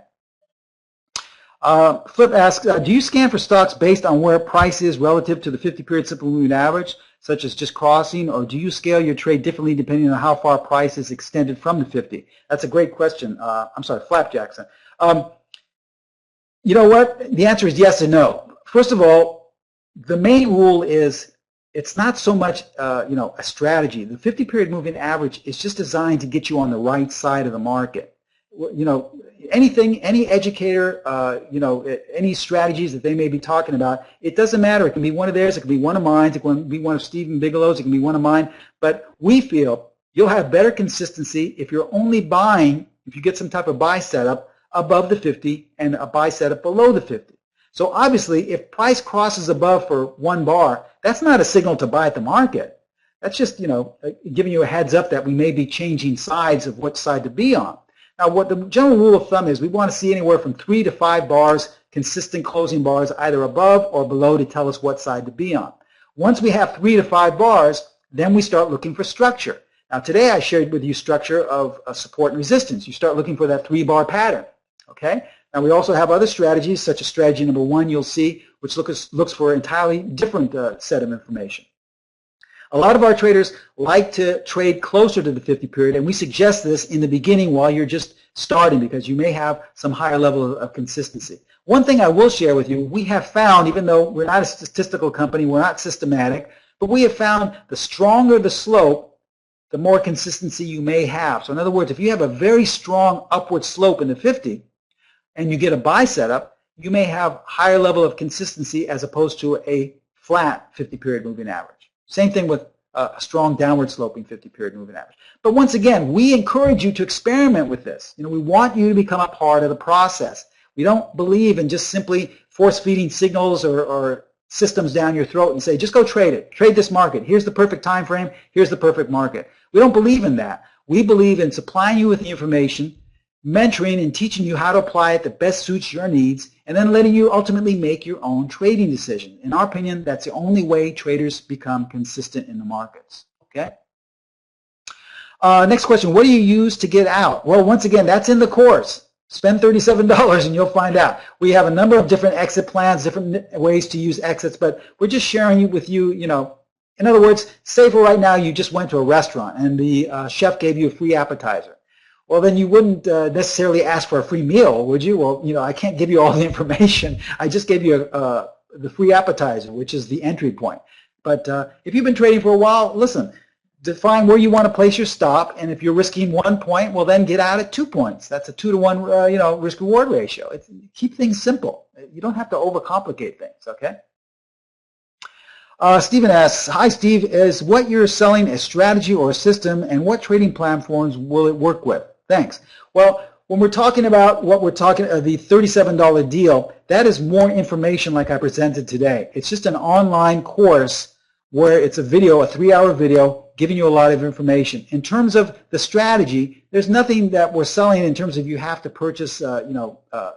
Flip asks, do you scan for stocks based on where price is relative to the 50-period simple moving average, such as just crossing, or do you scale your trade differently depending on how far price is extended from the 50? That's a great question. I'm sorry, Flap Jackson. You know what? The answer is yes and no. First of all, the main rule is it's not so much a strategy. The 50-period moving average is just designed to get you on the right side of the market. Any educator, any strategies that they may be talking about, it doesn't matter. It can be one of theirs, it can be one of mine, it can be one of Stephen Bigelow's, it can be one of mine. But we feel you'll have better consistency if you're only buying, if you get some type of buy setup above the 50 and a buy setup below the 50. So obviously, if price crosses above for one bar, that's not a signal to buy at the market. That's just, giving you a heads up that we may be changing sides of what side to be on. Now, what the general rule of thumb is, we want to see anywhere from 3 to 5 bars, consistent closing bars, either above or below to tell us what side to be on. Once we have 3 to 5 bars, then we start looking for structure. Now, today I shared with you structure of support and resistance. You start looking for that 3-bar pattern, okay? Now, we also have other strategies, such as strategy number 1, you'll see, which looks for an entirely different set of information. A lot of our traders like to trade closer to the 50 period, and we suggest this in the beginning while you're just starting because you may have some higher level of consistency. One thing I will share with you, we have found, even though we're not a statistical company, we're not systematic, but we have found the stronger the slope, the more consistency you may have. So in other words, if you have a very strong upward slope in the 50 and you get a buy setup, you may have higher level of consistency as opposed to a flat 50-period moving average. Same thing with a strong downward sloping 50-period moving average. But once again, we encourage you to experiment with this. We want you to become a part of the process. We don't believe in just simply force-feeding signals or systems down your throat and say, just go trade it. Trade this market. Here's the perfect time frame. Here's the perfect market. We don't believe in that. We believe in supplying you with the information, mentoring and teaching you how to apply it that best suits your needs, and then letting you ultimately make your own trading decision. In our opinion, that's the only way traders become consistent in the markets. Okay. Next question, what do you use to get out? Well, once again, that's in the course. Spend $37 and you'll find out. We have a number of different exit plans, different ways to use exits, but we're just sharing with you, you know, in other words, say for right now you just went to a restaurant and the chef gave you a free appetizer. Well, then you wouldn't necessarily ask for a free meal, would you? Well, you know, I can't give you all the information. I just gave you the free appetizer, which is the entry point. But if you've been trading for a while, listen, define where you want to place your stop, and if you're risking 1 point, well, then get out at 2 points. That's a 2-to-1, you know, risk-reward ratio. Keep things simple. You don't have to overcomplicate things, okay? Stephen asks, hi, Steve, is what you're selling a strategy or a system, and what trading platforms will it work with? Thanks. Well, when we're talking about what we're talking, the $37 deal, that is more information like I presented today. It's just an online course where it's a video, a 3-hour video, giving you a lot of information. In terms of the strategy, there's nothing that we're selling in terms of you have to purchase, you know, a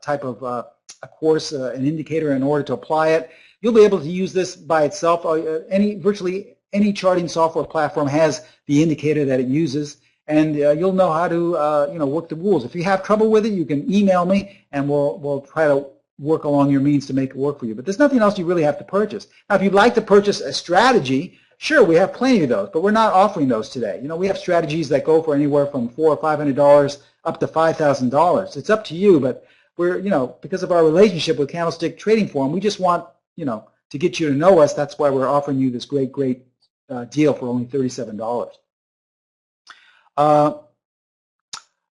type of a course, an indicator in order to apply it. You'll be able to use this by itself. Virtually any charting software platform has the indicator that it uses, and you'll know how to, you know, work the rules. If you have trouble with it, you can email me, and we'll try to work along your means to make it work for you. But there's nothing else you really have to purchase. Now, if you'd like to purchase a strategy, sure, we have plenty of those, but we're not offering those today. You know, we have strategies that go for anywhere from $400 or $500 up to $5,000. It's up to you, but we're, you know, because of our relationship with Candlestick Trading Forum, we just want, you know, to get you to know us. That's why we're offering you this great deal for only $37.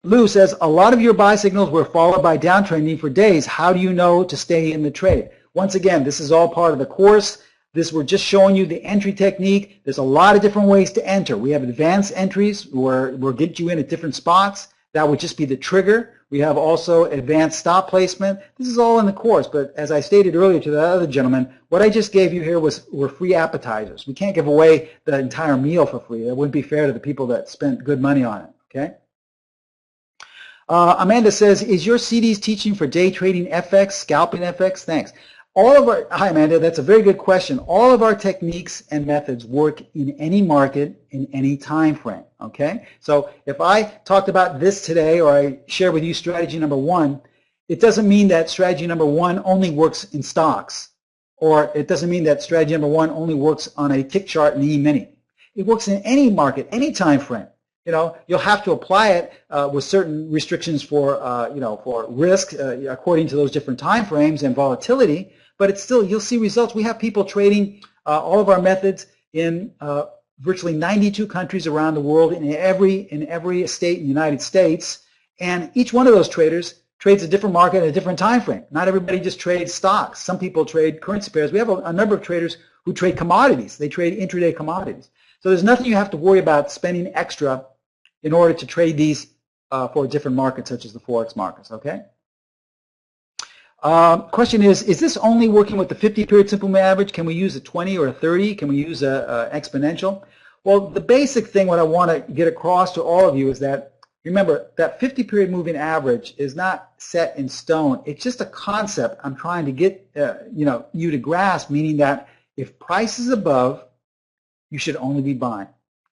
Lou says, a lot of your buy signals were followed by downtrending for days. How do you know to stay in the trade? Once again, this is all part of the course. We're just showing you the entry technique. There's a lot of different ways to enter. We have advanced entries where we'll get you in at different spots. That would just be the trigger. We have also advanced stop placement. This is all in the course, but as I stated earlier to the other gentleman, what I just gave you here were free appetizers. We can't give away the entire meal for free. That wouldn't be fair to the people that spent good money on it, okay? Amanda says, is your CDs teaching for day trading FX, scalping FX? Thanks. Hi Amanda, that's a very good question. All of our techniques and methods work in any market, in any time frame, okay? So if I talked about this today, or I share with you strategy number 1, it doesn't mean that strategy number 1 only works in stocks, or it doesn't mean that strategy number 1 only works on a tick chart and E-mini. It works in any market, any time frame. You know, you'll have to apply it with certain restrictions for, you know, for risk according to those different time frames and volatility. But it's still, you'll see results. We have people trading all of our methods in virtually 92 countries around the world, in every state in the United States, and each one of those traders trades a different market at a different time frame. Not everybody just trades stocks. Some people trade currency pairs. We have a number of traders who trade commodities. They trade intraday commodities. So there's nothing you have to worry about spending extra in order to trade these for different markets, such as the Forex markets, okay? Question is this only working with the 50-period simple moving average? Can we use a 20 or a 30? Can we use a exponential? Well, the basic thing what I want to get across to all of you is that, remember, that 50-period moving average is not set in stone. It's just a concept I'm trying to get you know, you to grasp, meaning that if price is above, you should only be buying.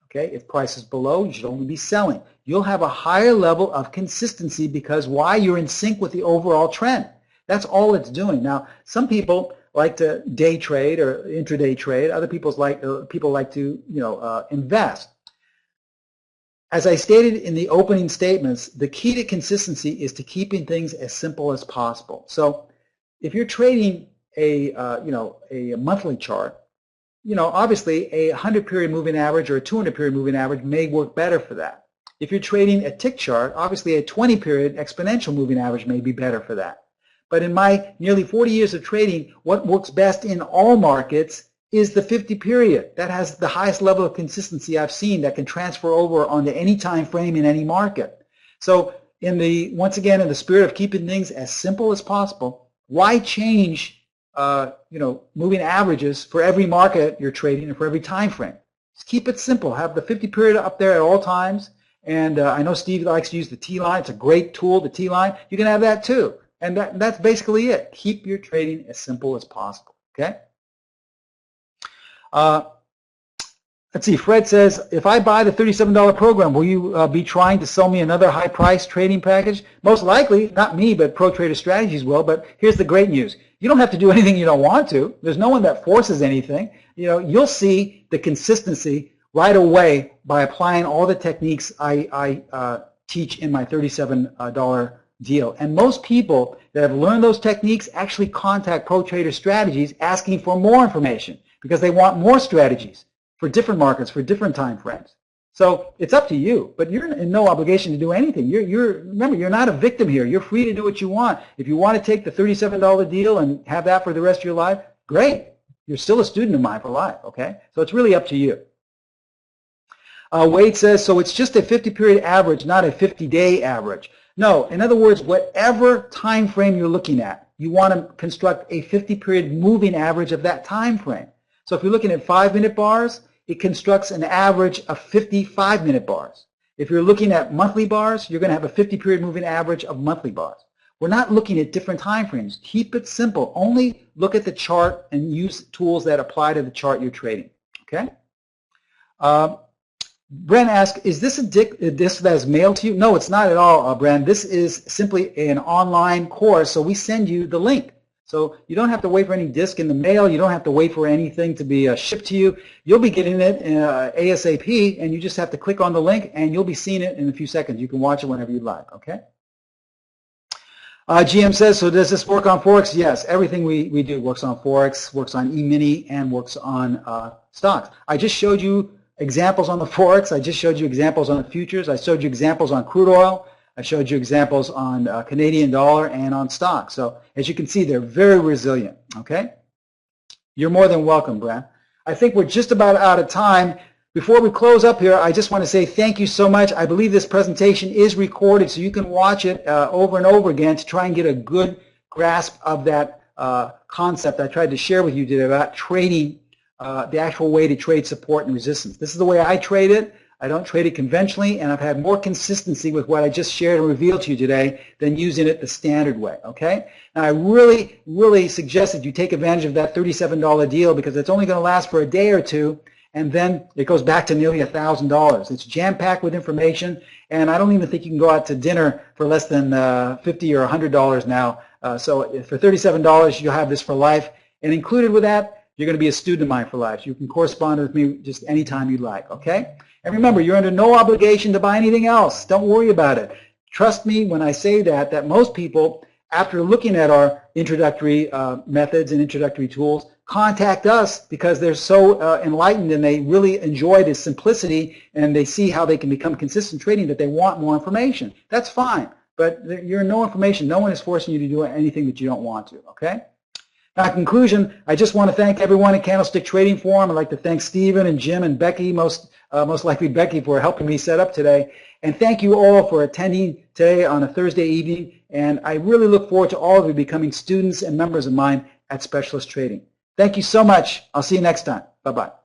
Okay? If price is below, you should only be selling. You'll have a higher level of consistency because why? You're in sync with the overall trend. That's all it's doing. Now, some people like to day trade or intraday trade. Other people like to, you know, invest. As I stated in the opening statements, the key to consistency is to keeping things as simple as possible. So, if you're trading a you know, a monthly chart, you know, obviously a 100-period moving average or a 200-period moving average may work better for that. If you're trading a tick chart, obviously a 20-period exponential moving average may be better for that. But in my nearly 40 years of trading, what works best in all markets is the 50-period. That has the highest level of consistency I've seen that can transfer over onto any time frame in any market. So once again, in the spirit of keeping things as simple as possible, why change you know, moving averages for every market you're trading and for every time frame? Just keep it simple. Have the 50-period up there at all times. And I know Steve likes to use the T-line. It's a great tool, the T-line. You can have that too. And that's basically it. Keep your trading as simple as possible, okay? Let's see, Fred says, if I buy the $37 program, will you be trying to sell me another high-price trading package? Most likely, not me, but Pro Trader Strategies will. But here's the great news. You don't have to do anything you don't want to. There's no one that forces anything. You know, you'll see the consistency right away by applying all the techniques I teach in my $37 deal. And most people that have learned those techniques actually contact Pro Trader Strategies asking for more information because they want more strategies for different markets, for different time frames. So it's up to you, but you're in no obligation to do anything. Remember, you're not a victim here. You're free to do what you want. If you want to take the $37 deal and have that for the rest of your life, great. You're still a student of mine for life, okay? So it's really up to you. Wade says, so it's just a 50-period average, not a 50-day average. No, in other words, whatever time frame you're looking at, you want to construct a 50-period moving average of that time frame. So if you're looking at 5-minute bars, it constructs an average of 55-minute bars. If you're looking at monthly bars, you're going to have a 50-period moving average of monthly bars. We're not looking at different time frames. Keep it simple. Only look at the chart and use tools that apply to the chart you're trading. Okay? Bren asks, is this a disc that is mailed to you? No, it's not at all, Bren. This is simply an online course, so we send you the link. So you don't have to wait for any disc in the mail. You don't have to wait for anything to be shipped to you. You'll be getting it ASAP, and you just have to click on the link, and you'll be seeing it in a few seconds. You can watch it whenever you'd like, okay? GM says, so does this work on Forex? Yes, everything we do works on Forex, works on E-mini, and works on stocks. I just showed you examples on the Forex. I just showed you examples on the futures. I showed you examples on crude oil. I showed you examples on Canadian dollar and on stocks. So as you can see, they're very resilient, okay? You're more than welcome, Brad. I think we're just about out of time. Before we close up here, I just want to say thank you so much. I believe this presentation is recorded, so you can watch it over and over again to try and get a good grasp of that concept I tried to share with you today about trading, the actual way to trade support and resistance. This is the way I trade it. I don't trade it conventionally, and I've had more consistency with what I just shared and revealed to you today than using it the standard way, okay? Now, I really, really suggest that you take advantage of that $37 deal because it's only going to last for a day or two, and then it goes back to nearly $1,000. It's jam-packed with information, and I don't even think you can go out to dinner for less than $50 or $100 now. So for $37, you'll have this for life, and included with that, you're going to be a student of mine for life. You can correspond with me just anytime you'd like, okay? And remember, you're under no obligation to buy anything else. Don't worry about it. Trust me when I say that most people, after looking at our introductory methods and introductory tools, contact us because they're so enlightened and they really enjoy the simplicity and they see how they can become consistent trading that they want more information. That's fine, but you're in no information. No one is forcing you to do anything that you don't want to, okay? Now, in conclusion, I just want to thank everyone at Candlestick Trading Forum. I'd like to thank Stephen and Jim and Becky, most likely Becky, for helping me set up today. And thank you all for attending today on a Thursday evening. And I really look forward to all of you becoming students and members of mine at Specialist Trading. Thank you so much. I'll see you next time. Bye-bye.